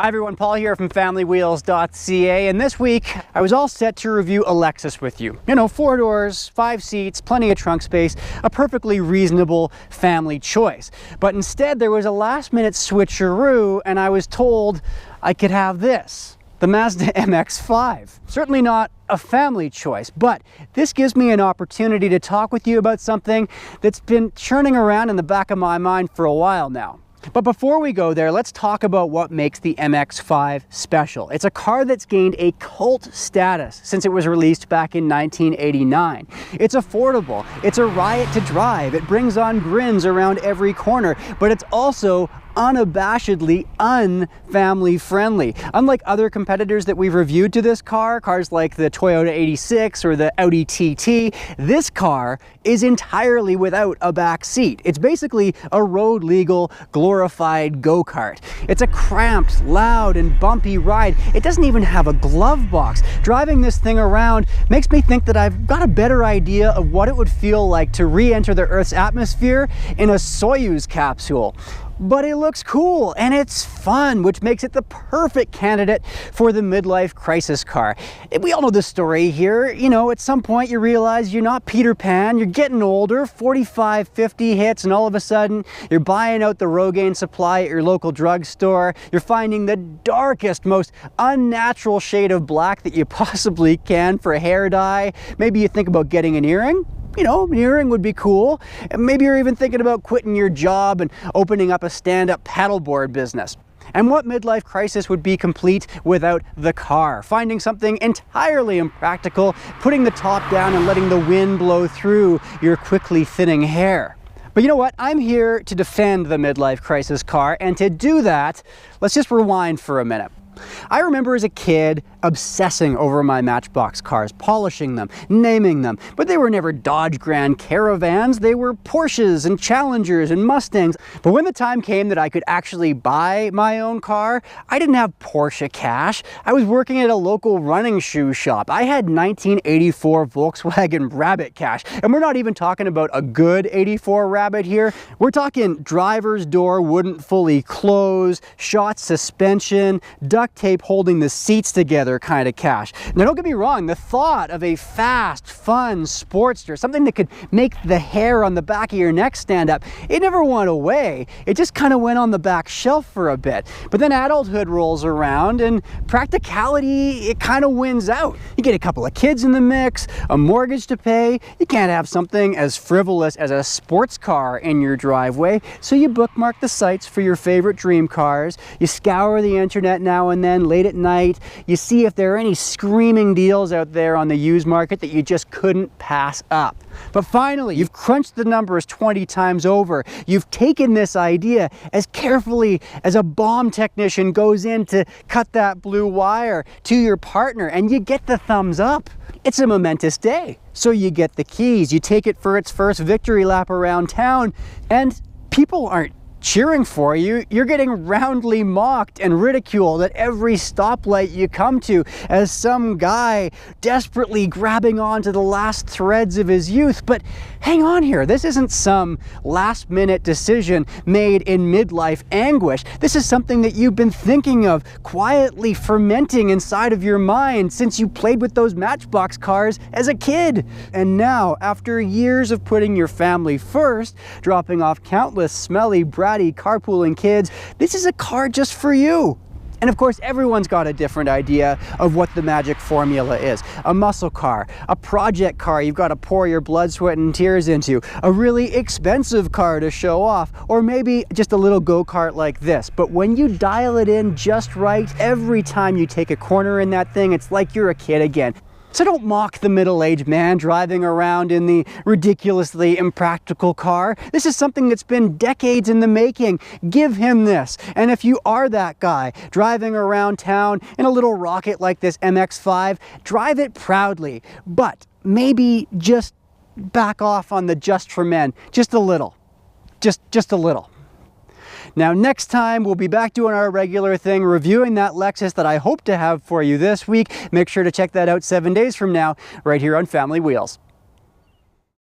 Hi everyone, Paul here from familywheels.ca, and this week I was all set to review a Lexus with you. You know, 4 doors, 5 seats, plenty of trunk space, a perfectly reasonable family choice. But instead there was a last minute switcheroo and I was told I could have this, the Mazda MX5. Certainly not a family choice, but this gives me an opportunity to talk with you about something that's been churning around in the back of my mind for a while now. But before we go there, let's talk about what makes the MX5 special. It's a car that's gained a cult status since it was released back in 1989. It's affordable, it's a riot to drive, it brings on grins around every corner, but it's also unabashedly unfamily friendly. Unlike other competitors that we've reviewed to this car, cars like the Toyota 86 or the Audi TT, this car is entirely without a back seat. It's basically a road legal glorified go-kart. It's a cramped, loud and bumpy ride. It doesn't even have a glove box. Driving this thing around makes me think that I've got a better idea of what it would feel like to re-enter the Earth's atmosphere in a Soyuz capsule. But it looks cool and it's fun, which makes it the perfect candidate for the midlife crisis car. We all know the story here. You know, at some point you realize you're not Peter Pan, you're getting older, 45, 50 hits, and all of a sudden you're buying out the Rogaine supply at your local drugstore. You're finding the darkest, most unnatural shade of black that you possibly can for hair dye. Maybe you think about getting an earring. You know, an earring would be cool. Maybe you're even thinking about quitting your job and opening up a stand-up paddleboard business. And what midlife crisis would be complete without the car? Finding something entirely impractical, putting the top down and letting the wind blow through your quickly thinning hair. But you know what? I'm here to defend the midlife crisis car, and to do that, let's just rewind for a minute. I remember as a kid obsessing over my Matchbox cars, polishing them, naming them, but they were never Dodge Grand Caravans, they were Porsches and Challengers and Mustangs. But when the time came that I could actually buy my own car, I didn't have Porsche cash. I was working at a local running shoe shop. I had 1984 Volkswagen Rabbit cash, and we're not even talking about a good 84 Rabbit here. We're talking driver's door wouldn't fully close, shot suspension, duct tape holding the seats together kind of cash. Now don't get me wrong, the thought of a fast, fun Sportster, something that could make the hair on the back of your neck stand up, it never went away. It just kind of went on the back shelf for a bit. But then adulthood rolls around and practicality, it kind of wins out. You get a couple of kids in the mix, a mortgage to pay, you can't have something as frivolous as a sports car in your driveway, so you bookmark the sites for your favorite dream cars, you scour the internet now and then late at night, you see if there are any screaming deals out there on the used market that you just couldn't pass up. But finally, you've crunched the numbers 20 times over. You've taken this idea as carefully as a bomb technician goes in to cut that blue wire to your partner, and you get the thumbs up. It's a momentous day. So you get the keys, you take it for its first victory lap around town, and people aren't cheering for you. You're getting roundly mocked and ridiculed at every stoplight you come to as some guy desperately grabbing onto the last threads of his youth. But hang on here, this isn't some last-minute decision made in midlife anguish. This is something that you've been thinking of, quietly fermenting inside of your mind since you played with those Matchbox cars as a kid. And now, after years of putting your family first, dropping off countless smelly, bratty carpooling kids, this is a car just for you. And of course, everyone's got a different idea of what the magic formula is. A muscle car, a project car you've got to pour your blood, sweat, and tears into, a really expensive car to show off, or maybe just a little go-kart like this. But when you dial it in just right, every time you take a corner in that thing, it's like you're a kid again. So don't mock the middle-aged man driving around in the ridiculously impractical car. This is something that's been decades in the making. Give him this. And if you are that guy driving around town in a little rocket like this MX5, drive it proudly. But maybe just back off on the just for men. Just a little. Just a little. Now next time we'll be back doing our regular thing, reviewing that Lexus that I hope to have for you this week. Make sure to check that out 7 days from now, right here on Family Wheels.